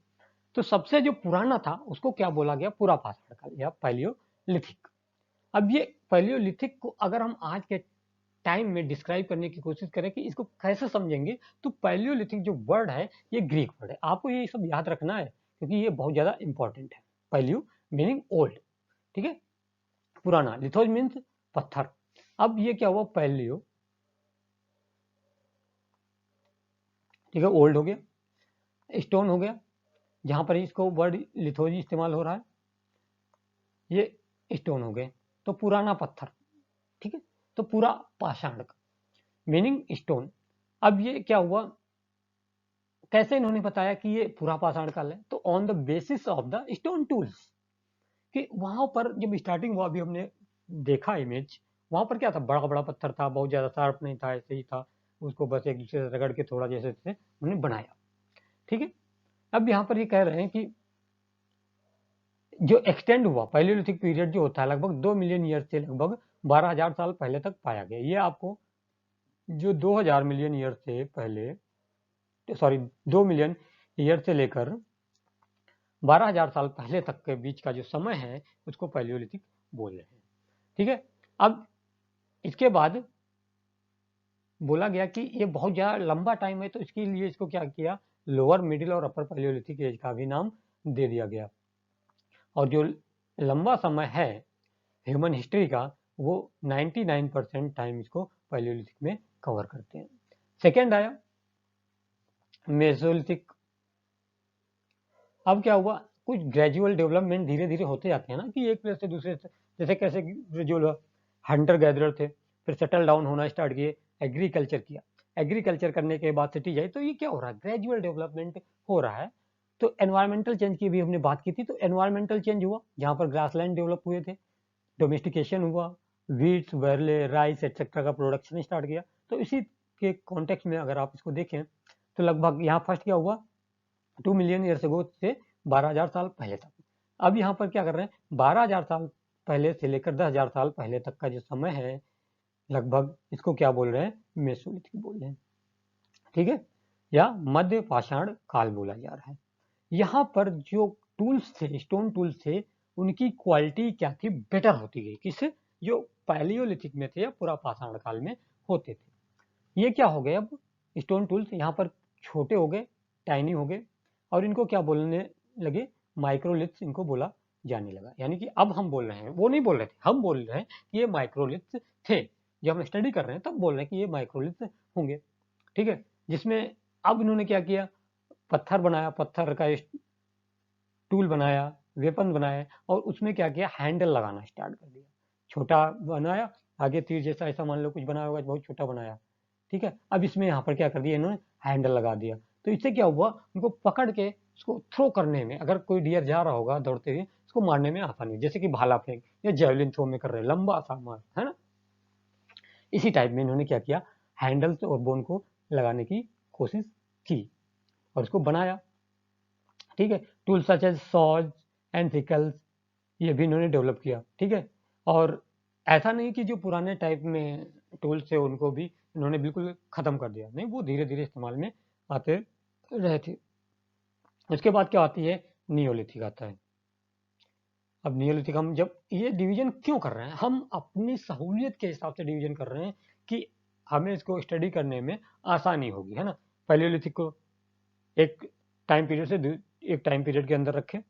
तो सबसे जो पुराना था उसको क्या बोला गया, पूरा पाषाण काल या पैलियोलिथिक। अब ये पैलियोलिथिक को अगर हम आज के टाइम में डिस्क्राइब करने की कोशिश करें कि इसको कैसे समझेंगे, तो पैलियोलिथिक जो वर्ड है ये ग्रीक वर्ड है, आपको ये सब याद रखना है क्योंकि ये बहुत ज़्यादा इंपॉर्टेंट है। पैलियो मीनिंग ओल्ड, ठीक है, पुराना, लिथोज मीन्स पत्थर। अब ये क्या हुआ, पैलियो, ठीक है, ओल्ड हो गया, स्टोन हो गया, जहां पर इसको वर्ड लिथोजी इस्तेमाल हो रहा है, ये स्टोन हो गए, तो पुराना पत्थर, ठीक है, तो पूरा पाषाण का मीनिंग स्टोन। अब ये क्या हुआ, कैसे इन्होंने बताया कि ये पूरा पाषाण काल है, तो on the basis of the stone tools, कि वहां पर जब स्टार्टिंग हुआ, अभी हमने देखा इमेज, वहां पर क्या था, बड़ा बड़ा पत्थर था, बहुत ज्यादा शार्प नहीं था, ऐसे ही था, उसको बस एक दूसरे से रगड़ के थोड़ा जैसे जैसे उन्होंने बनाया, ठीक है। अब यहाँ पर ये कह रहे हैं कि जो एक्सटेंड हुआ पैलियोलिथिक पीरियड जो होता है लगभग 2 मिलियन ईयर से लगभग 12,000 साल पहले तक पाया गया। ये आपको जो 2000 मिलियन ईयर से पहले, सॉरी 2 मिलियन ईयर से लेकर 12,000 साल पहले तक के बीच का जो समय है उसको पैलियोलिथिक बोल रहे हैं, ठीक है। अब इसके बाद बोला गया कि ये बहुत ज़्यादा लंबा टाइम है, तो इसके लिए इसको क्या किया, लोअर मिडिल और अपर पैलियोलिथिक एज का भी नाम दे दिया गया। और जो लंबा समय है ह्यूमन हिस्ट्री का, वो 99% टाइम इसको पैलियोलिथिक में कवर करते हैं। सेकेंड आया मेसोलिथिक। अब क्या हुआ, कुछ ग्रेजुअल डेवलपमेंट धीरे धीरे होते जाते हैं ना, कि एक प्लेस से दूसरे, जैसे कैसे जो हंटर गैदरर थे, फिर सेटल डाउन होना स्टार्ट किए, एग्रीकल्चर किया, एग्रीकल्चर करने के बाद सिटी जाए, तो ये क्या हो रहा है, ग्रेजुअल डेवलपमेंट हो रहा है। तो एनवायरमेंटल चेंज की भी हमने बात की थी, तो एनवायरमेंटल चेंज हुआ, जहाँ पर ग्रासलैंड डेवलप हुए थे, डोमेस्टिकेशन हुआ, वीट्स, बर्ले, राइस एटसेट्रा का प्रोडक्शन स्टार्ट किया। तो इसी के कॉन्टेक्स्ट में अगर आप इसको देखें, तो लगभग यहाँ फर्स्ट क्या हुआ, 2 मिलियन ईयर से 12,000 साल पहले तक। अब यहाँ पर क्या कर रहे हैं, 12,000 साल पहले से लेकर 10,000 साल पहले तक का जो समय है लगभग, इसको क्या बोल रहे हैं, मेसोलिथिक बोल रहे हैं, ठीक है, या मध्य पाषाण काल बोला जा रहा है। यहाँ पर जो टूल्स थे, स्टोन टूल्स थे, उनकी क्वालिटी क्या थी, बेटर होती गई, किससे, जो पैलियोलिथिक में थे या पूरा पाषाण काल में होते थे। ये क्या हो गए, अब स्टोन टूल्स यहाँ पर छोटे हो गए, टाइनी हो गए, और इनको क्या बोलने लगे, माइक्रोलिथ्स इनको बोला जाने लगा। यानी कि अब हम बोल रहे हैं, वो नहीं बोल रहे थे, हम बोल रहे हैं कि ये माइक्रोलिथ्स थे, जब हम स्टडी कर रहे हैं तब बोल रहे हैं कि ये माइक्रोलिथ्स होंगे, ठीक है। जिसमें अब इन्होंने क्या किया, पत्थर बनाया, पत्थर का टूल बनाया, वेपन बनाया, और उसमें क्या किया, हैंडल लगाना स्टार्ट कर दिया, छोटा बनाया, आगे तीर जैसा ऐसा मान लो कुछ बनाया होगा, बहुत छोटा बनाया, ठीक है। अब इसमें यहाँ पर क्या कर दिया इन्होंने, हैंडल लगा दिया। तो इससे क्या हुआ, उनको पकड़ के उसको थ्रो करने में, अगर कोई डियर जा रहा होगा दौड़ते हुए, उसको मारने में आसानी हुई, जैसे कि भाला फेंक या जेवलिन थ्रो में कर रहे हैं, लंबा सा मार, है ना। इसी टाइप में इन्होंने क्या किया, हैंडल्स और बोन को लगाने की कोशिश की और उसको बनाया, ठीक है। Tool such as saws and sickles, ये भी इन्होंने डेवलप किया, ठीक है। और ऐसा नहीं कि जो पुराने टाइप में टूल्स थे उनको भी इन्होंने बिल्कुल खत्म कर दिया, नहीं, वो धीरे धीरे इस्तेमाल में आते रहे थे। उसके बाद क्या आती है, नियोलिथिक आता है। अब नियोलिथिक हम जब ये डिवीजन क्यों कर रहे हैं, हम अपनी सहूलियत के हिसाब से डिवीजन कर रहे हैं कि हमें इसको स्टडी करने में आसानी होगी, है ना। पैलियोलिथिक को एक टाइम पीरियड से एक टाइम पीरियड के अंदर रखें,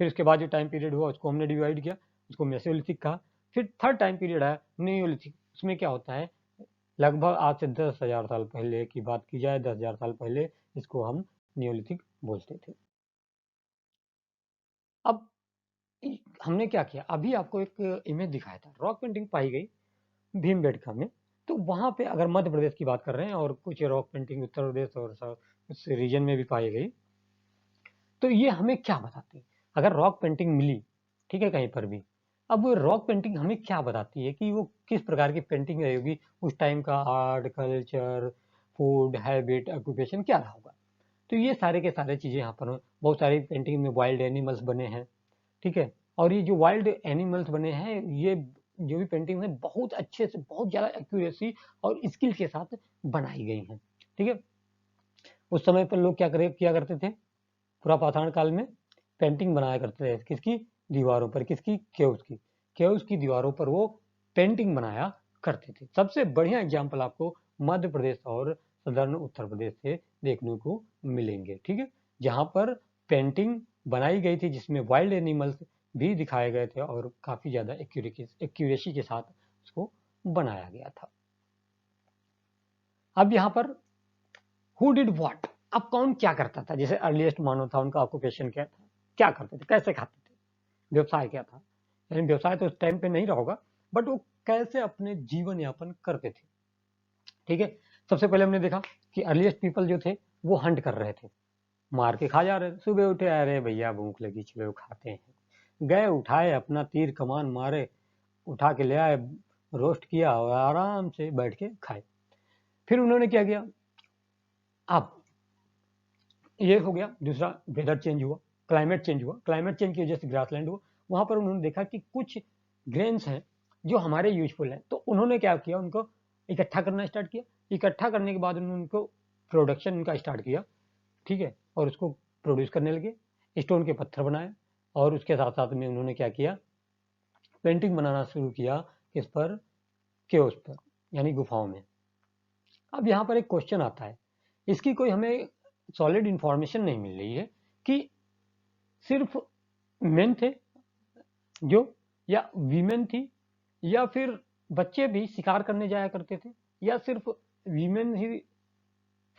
फिर उसके बाद जो टाइम पीरियड हुआ उसको हमने डिवाइड किया, उसको मेसोलिथिक कहा। फिर थर्ड टाइम पीरियड आया नियोलिथिक, उसमें क्या होता है, लगभग आज से 10,000 साल पहले की बात की जाए, 10,000 साल पहले इसको हम नियोलिथिक बोलते थे। अब हमने क्या किया, अभी आपको एक इमेज दिखाया था, रॉक पेंटिंग पाई गई भीमबेटका में। तो वहां पे अगर मध्य प्रदेश की बात कर रहे हैं, और कुछ रॉक पेंटिंग उत्तर प्रदेश और उस रीजन में भी पाई गई, तो ये हमें क्या बताती है, अगर रॉक पेंटिंग मिली, ठीक है, कहीं पर भी, अब वो रॉक पेंटिंग हमें क्या बताती है कि वो किस प्रकार की पेंटिंग रहेगी, उस टाइम का art, culture, food habit, occupation क्या रहा होगा। तो ये सारे के सारे चीजें यहाँ पर बहुत सारी पेंटिंग में वाइल्ड एनिमल्स बने हैं, ठीक है। और ये जो वाइल्ड एनिमल्स बने हैं, ये जो भी पेंटिंग है बहुत अच्छे से, बहुत ज्यादा एक्यूरेसी और स्किल के साथ बनाई गई हैं, ठीक है। उस समय पर लोग किया करते थे, पूरा पाषाण काल में पेंटिंग बनाया करते थे, किसकी दीवारों पर, किसकी, केव्स की दीवारों पर वो पेंटिंग बनाया करते थे। सबसे बढ़िया एग्जाम्पल आपको मध्य प्रदेश और सदर्न उत्तर प्रदेश से देखने को मिलेंगे, ठीक है, जहाँ पर पेंटिंग बनाई गई थी जिसमें वाइल्ड एनिमल्स भी दिखाए गए थे और काफी ज्यादा एक्यूरेसी के साथ उसको बनाया गया था। अब यहाँ पर हु डिड व्हाट, अब कौन क्या करता था, जैसे अर्लीस्ट मानव था, उनका ऑक्यूपेशन क्या था, क्या करते थे, कैसे खाते थे, व्यवसाय क्या था, यानी व्यवसाय तो उस टाइम पे नहीं रहा होगा, बट वो कैसे अपने जीवन यापन करते थे, ठीक है। सबसे पहले हमने देखा कि अर्लीस्ट पीपल जो थे वो हंट कर रहे थे, मार के खा जा रहे थे। सुबह उठे, अरे भैया भूख लगी, चलो खाते हैं, गए उठाए अपना तीर कमान मारे, उठा के ले आए, रोस्ट किया और आराम से बैठ के खाए। फिर उन्होंने क्या किया, अब ये हो गया। दूसरा, वेदर चेंज हुआ, क्लाइमेट चेंज हुआ, क्लाइमेट चेंज की वजह से ग्रासलैंड हुआ। वहां पर उन्होंने देखा कि कुछ ग्रेन्स हैं जो हमारे यूजफुल हैं, तो उन्होंने क्या किया, उनको इकट्ठा करना स्टार्ट किया। इकट्ठा करने के बाद उन्होंने उनको प्रोडक्शन उनका स्टार्ट किया, ठीक है, और उसको प्रोड्यूस करने लगे, स्टोन के पत्थर बनाए, और उसके साथ साथ में उन्होंने क्या किया, पेंटिंग बनाना शुरू किया, किस पर, केव्स पर, यानी गुफाओं में। अब यहाँ पर एक क्वेश्चन आता है, इसकी कोई हमें सॉलिड इंफॉर्मेशन नहीं मिल रही है कि सिर्फ मेन थे जो, या वीमेन थी, या फिर बच्चे भी शिकार करने जाया करते थे, या सिर्फ वीमेन ही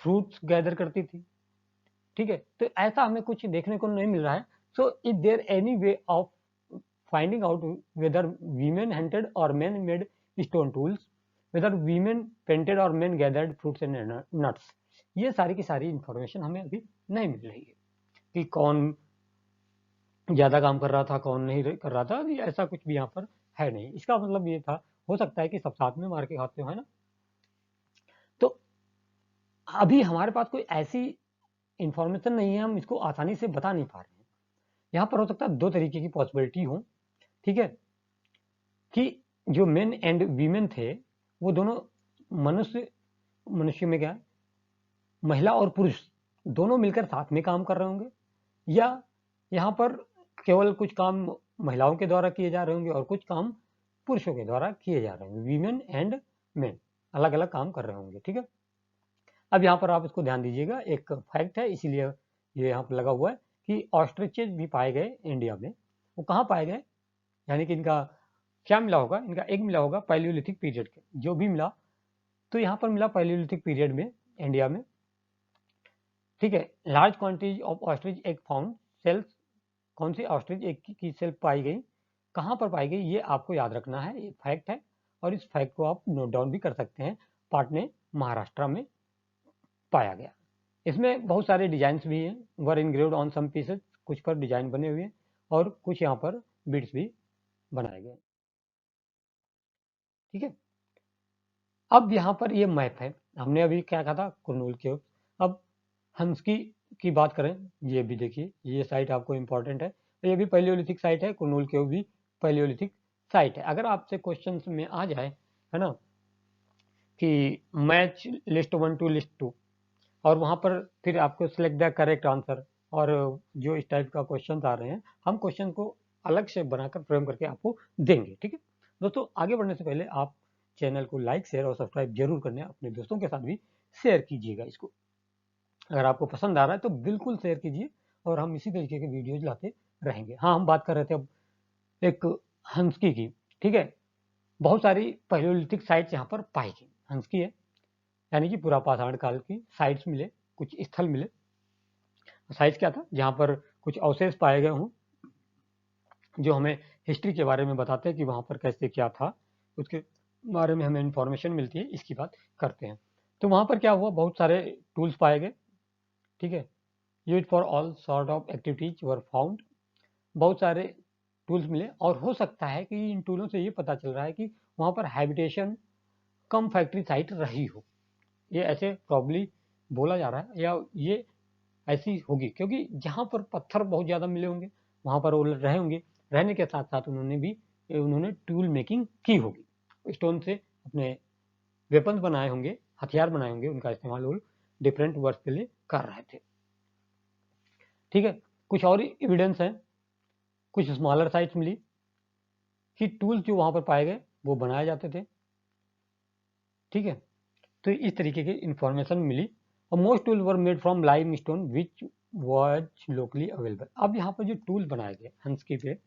फ्रूट्स गैदर करती थी, ठीक है। तो ऐसा हमें कुछ देखने को नहीं मिल रहा है। So is there any way of finding out whether women hunted और men made stone tools, whether women painted और men gathered fruits and nuts. ये सारी की सारी इंफॉर्मेशन हमें अभी नहीं मिल रही है कि कौन ज्यादा काम कर रहा था, कौन नहीं कर रहा था, ऐसा कुछ भी यहाँ पर है नहीं। इसका मतलब ये था, हो सकता है कि सब साथ में मार के खाते हो, है ना। तो अभी हमारे पास कोई ऐसी इंफॉर्मेशन नहीं है, हम इसको आसानी से बता नहीं पा रहे हैं। यहाँ पर हो सकता है दो तरीके की पॉसिबिलिटी हो, ठीक है, कि जो मेन एंड वीमेन थे वो दोनों मनुष्य में क्या, महिला और पुरुष दोनों मिलकर साथ में काम कर रहे होंगे, या यहाँ पर केवल कुछ काम महिलाओं के द्वारा किए जा रहे होंगे और कुछ काम पुरुषों के द्वारा किए जा रहे होंगे, वीमेन एंड मेन अलग अलग काम कर रहे होंगे, ठीक है। अब यहाँ पर आप इसको ध्यान दीजिएगा, एक फैक्ट है इसीलिए ये यहाँ पर लगा हुआ है कि ऑस्ट्रिचेज भी पाए गए इंडिया में। वो कहाँ पाए गए, यानी कि इनका क्या मिला होगा, इनका एग मिला होगा पैलियोलिथिक पीरियड के, जो भी मिला तो यहाँ पर मिला पैलियोलिथिक पीरियड में इंडिया में, ठीक है। Large quantity of ostrich egg found shells, कौन सी ऑस्ट्रिच एग की सेल पाई गई, कहाँ पर पाई गई, ये आपको याद रखना है, ये फैक्ट है, और इस फैक्ट को आप नोट डाउन भी कर सकते हैं। पाटने महाराष्ट्र में पाया गया। इसमें बहुत सारे डिजाइन भी हैं, वर इनग्रेव्ड ऑन सम पीसेस, कुछ पर डिजाइन बने हुए हैं और कुछ यहाँ पर बीड्स भी बनाए गए, ठीक है। अब यहाँ पर ये मैप है, हमने अभी क्या कहा था, कुरनूल केव्स। अब हंसकी की बात करें, ये भी देखिए, ये साइट आपको इंपॉर्टेंट है, तो ये भी पैलियोलिथिक साइट है, कुरनूल केव भी पैलियोलिथिक साइट है। अगर आपसे क्वेश्चन में आ जाए, है ना, कि मैच लिस्ट 1 टू लिस्ट 2, और वहां पर फिर आपको सिलेक्ट द करेक्ट आंसर, और जो इस टाइप का क्वेश्चन आ रहे हैं, हम क्वेश्चन को अलग से बनाकर फ्रेम करके आपको देंगे, ठीक है। दोस्तों, आगे बढ़ने से पहले आप चैनल को लाइक, शेयर और सब्सक्राइब जरूर करने, अपने दोस्तों के साथ भी शेयर कीजिएगा इसको। अगर आपको पसंद आ रहा है तो बिल्कुल शेयर कीजिए, और हम इसी तरीके के वीडियोज लाते रहेंगे। हाँ, हम बात कर रहे थे अब एक हंसकी की, ठीक है। बहुत सारी पैलियोलिथिक साइट्स यहाँ पर पाई गई, हंसकी है, यानी कि पूरा पाषाण काल की साइट्स मिले, कुछ स्थल मिले। साइट्स क्या था, जहाँ पर कुछ अवशेष पाए गए हों जो हमें हिस्ट्री के बारे में बताते हैं कि वहाँ पर कैसे क्या था, उसके बारे में हमें इंफॉर्मेशन मिलती है, इसकी बात करते हैं। तो वहाँ पर क्या हुआ, बहुत सारे टूल्स पाए गए, ठीक है, use for all sort of activities were found. बहुत सारे टूल्स मिले, और हो सकता है कि इन टूलों से ये पता चल रहा है कि वहाँ पर हैबिटेशन कम फैक्ट्री साइट रही हो, ये ऐसे प्रॉब्ली बोला जा रहा है, या ये ऐसी होगी, क्योंकि जहाँ पर पत्थर बहुत ज़्यादा मिले होंगे वहाँ पर वो रहे होंगे, रहने के साथ साथ उन्होंने टूल मेकिंग की होगी, स्टोन से अपने वेपन्स बनाए होंगे, हथियार बनाए होंगे, उनका इस्तेमाल वो डिफरेंट वर्क के लिए कर रहे थे, ठीक है। कुछ और एविडेंस है, कुछ स्मॉलर साइट्स मिली कि टूल्स जो वहाँ पर पाए गए वो बनाए जाते थे, ठीक है, तो इस तरीके की इंफॉर्मेशन मिली। और most tool were made from lime stone which was locally available. अब यहाँ पर जो टूल बनाए गए हंसकी पे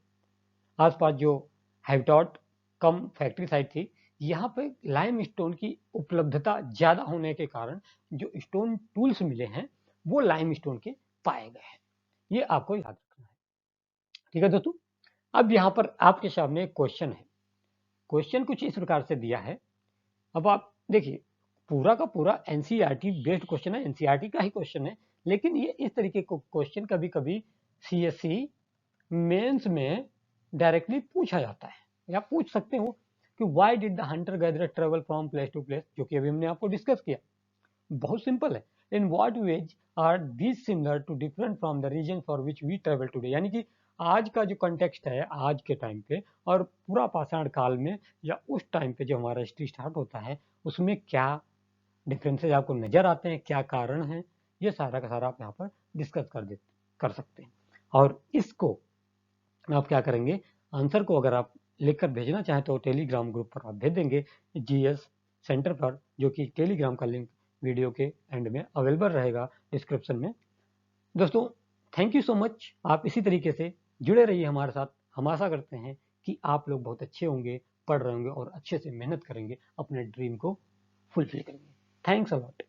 आसपास जो हैवटॉट कम फैक्ट्री साइट थी, यहाँ पे लाइम स्टोन की उपलब्धता ज़्यादा होने के कारण जो स्टोन टूल्स मिले हैं वो लाइम स्टोन के पाए गए हैं। ये आपको याद रखना है। ठीक है दोस्तों, अब यहाँ पर आपके सामने एक क्वेश्चन है। क्वेश्चन कुछ इस प्रकार से दिया है। अब आप देखिए, पूरा का पूरा एनसीईआरटी बेस्ड क्वेश्चन है, एनसीईआरटी का ही क्वेश्चन है, लेकिन ये इस तरीके को क्वेश्चन कभी कभी सीएससी मेंस में डायरेक्टली पूछा जाता है, या पूछ सकते हो कि why did the hunter gatherer travel from place to place, जो कि अभी हमने आपको डिस्कस किया। बहुत सिंपल है। In what ways are these similar to different from the reason for which we travel today, यानी कि आज का जो कंटेक्स्ट है आज के टाइम पे और पूरा पाषाण काल में या उस टाइम पे जो हमारा हिस्ट्री स्टार्ट होता है उसमें क्या डिफरेंसेस आपको नजर आते हैं, क्या कारण है, ये सारा का सारा आप यहाँ पर डिस्कस कर सकते हैं। और इसको आप क्या करेंगे, आंसर को अगर आप लिखकर भेजना चाहें तो टेलीग्राम ग्रुप पर आप भेज देंगे जीएस सेंटर पर, जो कि टेलीग्राम का लिंक वीडियो के एंड में अवेलेबल रहेगा डिस्क्रिप्शन में। दोस्तों, थैंक यू सो मच। आप इसी तरीके से जुड़े रहिए हमारे साथ। हम आशा करते हैं कि आप लोग बहुत अच्छे होंगे, पढ़ रहे होंगे और अच्छे से मेहनत करेंगे, अपने ड्रीम को फुलफिल करेंगे। Thanks a lot.